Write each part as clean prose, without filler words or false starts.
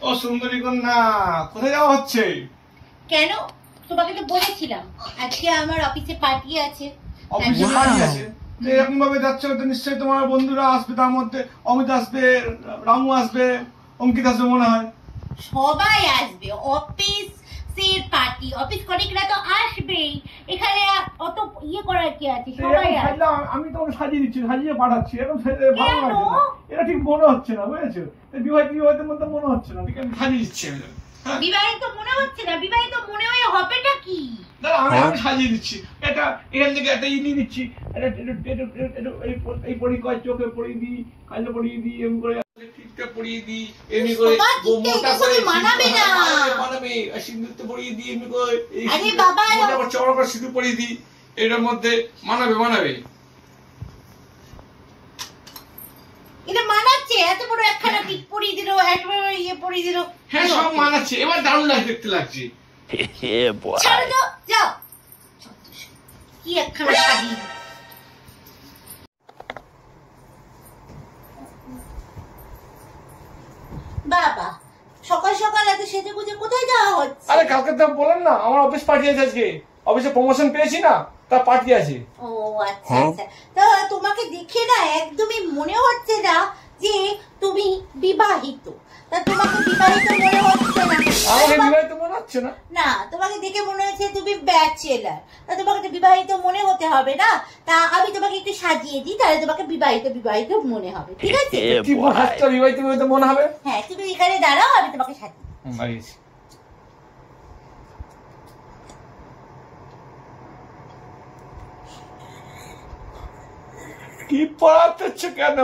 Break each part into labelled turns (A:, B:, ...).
A: ও সুন্দরী কন্যা, কোথায় যাওয়া হচ্ছে?
B: কেন? তোমাকে তো বলেছিলাম আজকে আমার অফিসে পার্টি আছে।
A: অফিসে পার্টি আছে? এরকম ভাবে যাচ্ছ তো নিশ্চয়ই তোমার বন্ধুরা আসবে, তার মধ্যে অমিত আসবে, রামু আসবে, অঙ্কিত আসবে মনে হয়।
B: সবাই আসবে, অফিসের পার্টি, অফিস কলিগরা তো আসবেই। এখানে অত ইয়ে করার কি আছে? সবাই আসবে।
A: আমি তোমাকে সাজিয়ে দিচ্ছি, সাজিয়ে পাঠাচ্ছি, এরকম ভালো লাগছে না, এটা ঠিক মনে হচ্ছে না, বুঝেছো? বিবাহিতের মধ্যে মনে হচ্ছে না, ঠিক আছে সাজিয়ে দিচ্ছি আমি।
B: বিবাহিত মনে হচ্ছে না? বিবাহিত মনে হয়ে হবেটা কি?
A: আমি সাজিয়ে দিচ্ছি, এটা এখান থেকে একটা নিয়ে দিচ্ছি, এই পরি কয় চোখে পরিয়ে দিই, কাজে পরিয়ে দিই, এমনি করে টিপটা পরিয়ে দিই, এমনি করে মোটা করে মানাবে না, মানাবে সিঁদুরটা পরিয়ে দিই, এমনি করে চওড়া করে সিঁদুর পরিয়ে দিই, এটার মধ্যে মানাবে মানাবে।
B: এটা মানাচ্ছে? এত বড় একখানা টিপ পরিয়ে দিল, একবারে ইয়ে পরিয়ে দিল।
A: হ্যাঁ সব মানাচ্ছে, এবার দারুণ লাগছে, দেখতে লাগছে।
B: ছাড়ো তো, যাও। কি একখানা শাড়ি! বাবা সকাল সকাল এত সেজে গুজে কোথায় যাওয়া হচ্ছে?
A: আরে কালকে তো বলেন না আমার অফিস পার্টি আছে, আজকে অফিসে প্রমোশন পেয়েছি না, তার পার্টি আছে।
B: ও আচ্ছা আচ্ছা। তা তোমাকে দেখে না একদমই মনে হচ্ছে না যে তুমি বিবাহিত। তা তোমাকে বিবাহিত মনে হচ্ছে না।
A: আমাকে বিবাহিত মনে হচ্ছে না?
B: না, তোমাকে দেখে মনে হচ্ছে তুমি ব্যাচেলার। তা তোমাকে তো বিবাহিত মনে হতে হবে না। তা আমি তোমাকে একটু সাজিয়ে দিই, তাহলে তোমাকে বিবাহিত বিবাহিত মনে হবে, ঠিক আছে?
A: কি বলছো বিবাহিত বিবাহিত মনে হবে?
B: হ্যাঁ, তুমি এখানে দাঁড়াও, আমি তোমাকে সাজিয়ে দিই।
A: কি পড়াচ্ছ কেন?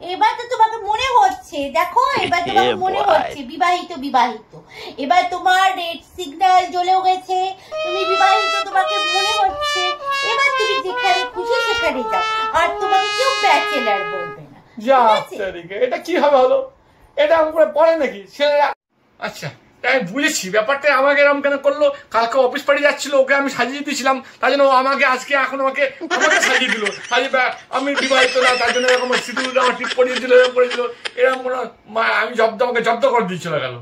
B: এবার তো তোমাকে মনে হচ্ছে, দেখো এবার তোমাকে মনে হচ্ছে বিবাহিত বিবাহিত। এবার তোমার রেড সিগন্যাল জ্বলেও গেছে, তুমি বিবাহিত, তোমাকে মনে হচ্ছে। এবার তুমি যেখানে খুশি সেখানে যাও, আর তোমাকে কেউ ব্যাচেলার বলবে না।
A: এটা কি হবে হলো? এটা আমার পড়ে নাকি ছেলেরা? আচ্ছা আমি বুঝেছি ব্যাপারটা, আমাকে এরকম কেন করলো? কালকে অফিস পার্টি যাচ্ছিল, ওকে আমি সাজিয়ে দিয়েছিলাম, তার জন্য আমাকে আজকে এখন আমাকে সাজিয়ে দিল। আমি বিবাহিত না, তার জন্য এরকম সিঁদুর আমার টিপ পরিয়ে দিল, এরকম করে দিল, এরকম আমি আমাকে জব্দ করে দিয়েছিল গেল।